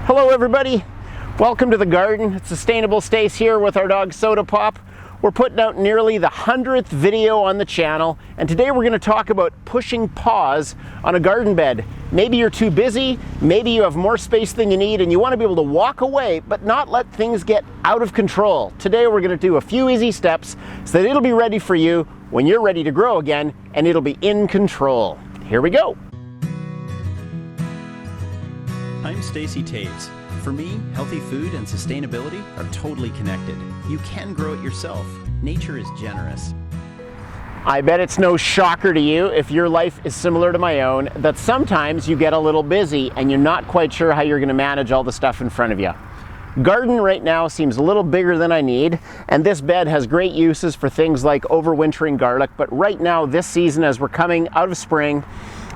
Hello everybody, welcome to the garden. It's Sustainable Stace here with our dog Soda Pop. We're putting out nearly the 100th video on the channel, and today we're going to talk about pushing pause on a garden bed. Maybe you're too busy, maybe you have more space than you need and you want to be able to walk away but not let things get out of control. Today we're going to do a few easy steps so that it'll be ready for you when you're ready to grow again and it'll be in control. Here we go. I'm Stace. For me, healthy food and sustainability are totally connected. You can grow it yourself. Nature is generous. I bet it's no shocker to you, if your life is similar to my own, that sometimes you get a little busy and you're not quite sure how you're going to manage all the stuff in front of you. Garden right now seems a little bigger than I need, and this bed has great uses for things like overwintering garlic, but right now, this season, as we're coming out of spring,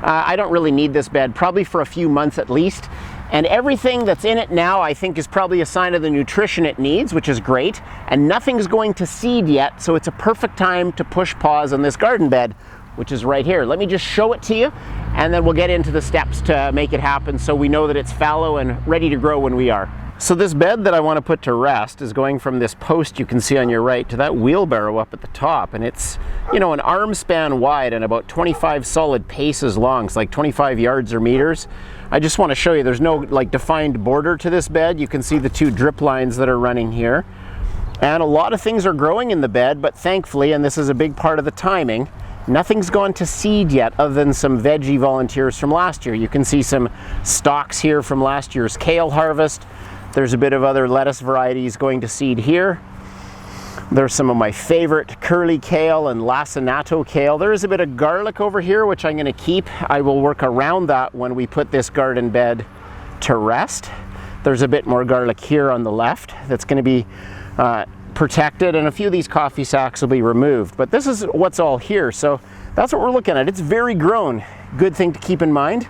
I don't really need this bed, probably for a few months at least. And everything that's in it now, I think, is probably a sign of the nutrition it needs, which is great. And nothing's going to seed yet, so it's a perfect time to push pause on this garden bed, which is right here. Let me just show it to you, and then we'll get into the steps to make it happen so we know that it's fallow and ready to grow when we are. So this bed that I want to put to rest is going from this post you can see on your right to that wheelbarrow up at the top, and it's, you know, an arm span wide and about 25 solid paces long. It's like 25 yards or meters. I just want to show you there's no like defined border to this bed. You can see the two drip lines that are running here, and a lot of things are growing in the bed, but thankfully, and this is a big part of the timing, nothing's gone to seed yet other than some veggie volunteers from last year. You can see some stalks here from last year's kale harvest. There's a bit of other lettuce varieties going to seed here. There's some of my favorite curly kale and lacinato kale. There is a bit of garlic over here, which I'm going to keep. I will work around that when we put this garden bed to rest. There's a bit more garlic here on the left that's going to be protected, and a few of these coffee sacks will be removed. But this is what's all here, so that's what we're looking at. It's very grown. Good thing to keep in mind.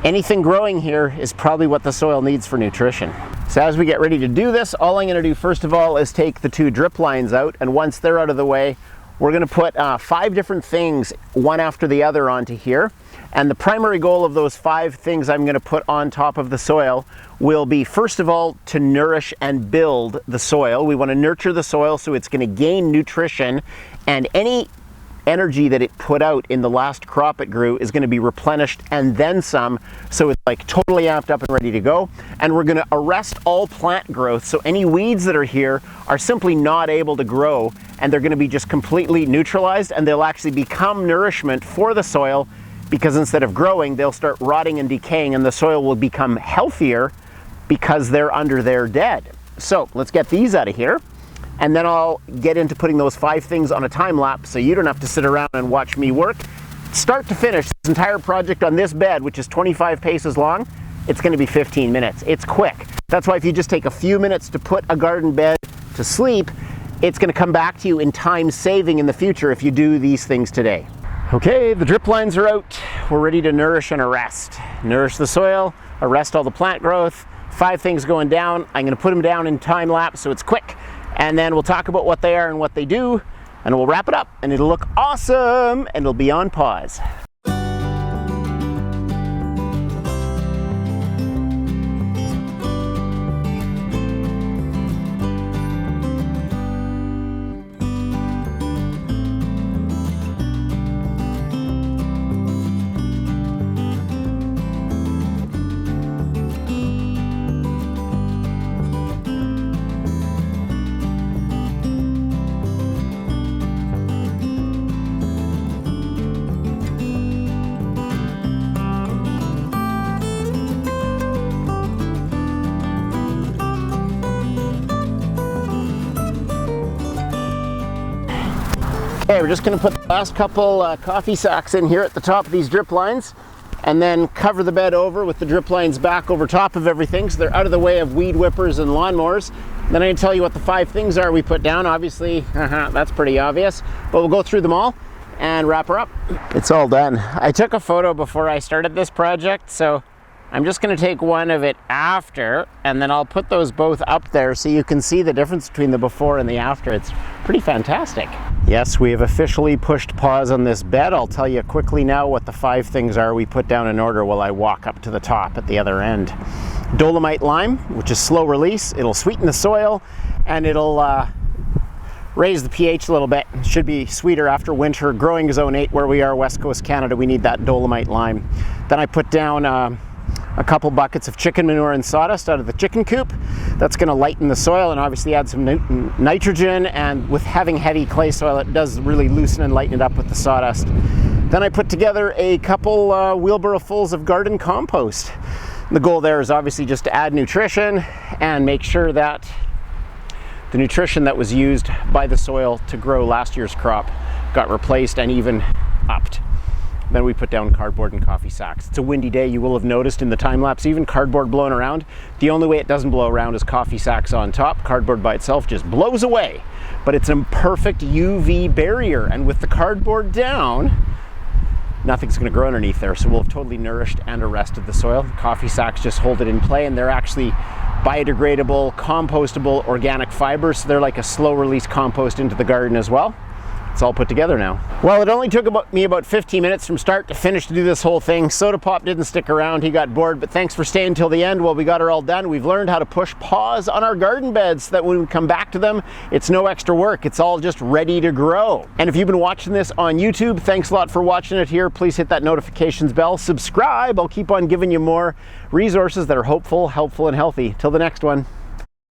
Anything growing here is probably what the soil needs for nutrition. So as we get ready to do this, all I'm going to do first of all is take the two drip lines out, and once they're out of the way, we're going to put 5 different things one after the other onto here. And the primary goal of those 5 things I'm going to put on top of the soil will be, first of all, to nourish and build the soil. We want to nurture the soil so it's going to gain nutrition, and any energy that it put out in the last crop it grew is going to be replenished and then some, so it's like totally amped up and ready to go. And we're going to arrest all plant growth, so any weeds that are here are simply not able to grow, and they're going to be just completely neutralized, and they'll actually become nourishment for the soil, because instead of growing, they'll start rotting and decaying, and the soil will become healthier because they're under there dead. So let's get these out of here. And then I'll get into putting those 5 things on a time lapse so you don't have to sit around and watch me work. Start to finish, this entire project on this bed, which is 25 paces long, it's going to be 15 minutes. It's quick. That's why if you just take a few minutes to put a garden bed to sleep, it's going to come back to you in time saving in the future if you do these things today. Okay, the drip lines are out. We're ready to nourish and arrest. Nourish the soil, arrest all the plant growth. 5 things going down. I'm going to put them down in time lapse so it's quick. And then we'll talk about what they are and what they do, and we'll wrap it up, and it'll look awesome, and it'll be on pause. Okay, we're just going to put the last couple coffee sacks in here at the top of these drip lines, and then cover the bed over with the drip lines back over top of everything so they're out of the way of weed whippers and lawnmowers. Then I can tell you what the 5 things are we put down. Obviously, that's pretty obvious, but we'll go through them all and wrap her up. It's all done. I took a photo before I started this project, so I'm just going to take one of it after, and then I'll put those both up there so you can see the difference between the before and the after. It's pretty fantastic. Yes, we have officially pushed pause on this bed. I'll tell you quickly now what the 5 things are we put down in order while I walk up to the top at the other end. dolomite lime, which is slow release. It'll sweeten the soil and it'll raise the pH a little bit. It should be sweeter after winter. Growing zone 8 where we are, West Coast Canada, we need that dolomite lime. Then I put down a couple buckets of chicken manure and sawdust out of the chicken coop. That's going to lighten the soil and obviously add some nitrogen, and with having heavy clay soil it does really loosen and lighten it up with the sawdust. Then I put together a couple wheelbarrow fulls of garden compost. The goal there is obviously just to add nutrition and make sure that the nutrition that was used by the soil to grow last year's crop got replaced and even upped. Then we put down cardboard and coffee sacks. It's a windy day, you will have noticed in the time lapse, even cardboard blowing around. The only way it doesn't blow around is coffee sacks on top. Cardboard by itself just blows away. But it's a perfect UV barrier, and with the cardboard down, nothing's going to grow underneath there, so we'll have totally nourished and arrested the soil. Coffee sacks just hold it in play, and they're actually biodegradable, compostable, organic fibers, so they're like a slow release compost into the garden as well. It's all put together now. Well, it only took me about 15 minutes from start to finish to do this whole thing. Soda Pop didn't stick around, he got bored, but thanks for staying till the end while we got her all done. We've learned how to push pause on our garden beds so that when we come back to them, it's no extra work. It's all just ready to grow. And if you've been watching this on YouTube, thanks a lot for watching it here. Please hit that notifications bell, subscribe. I'll keep on giving you more resources that are hopeful, helpful, and healthy. Till the next one.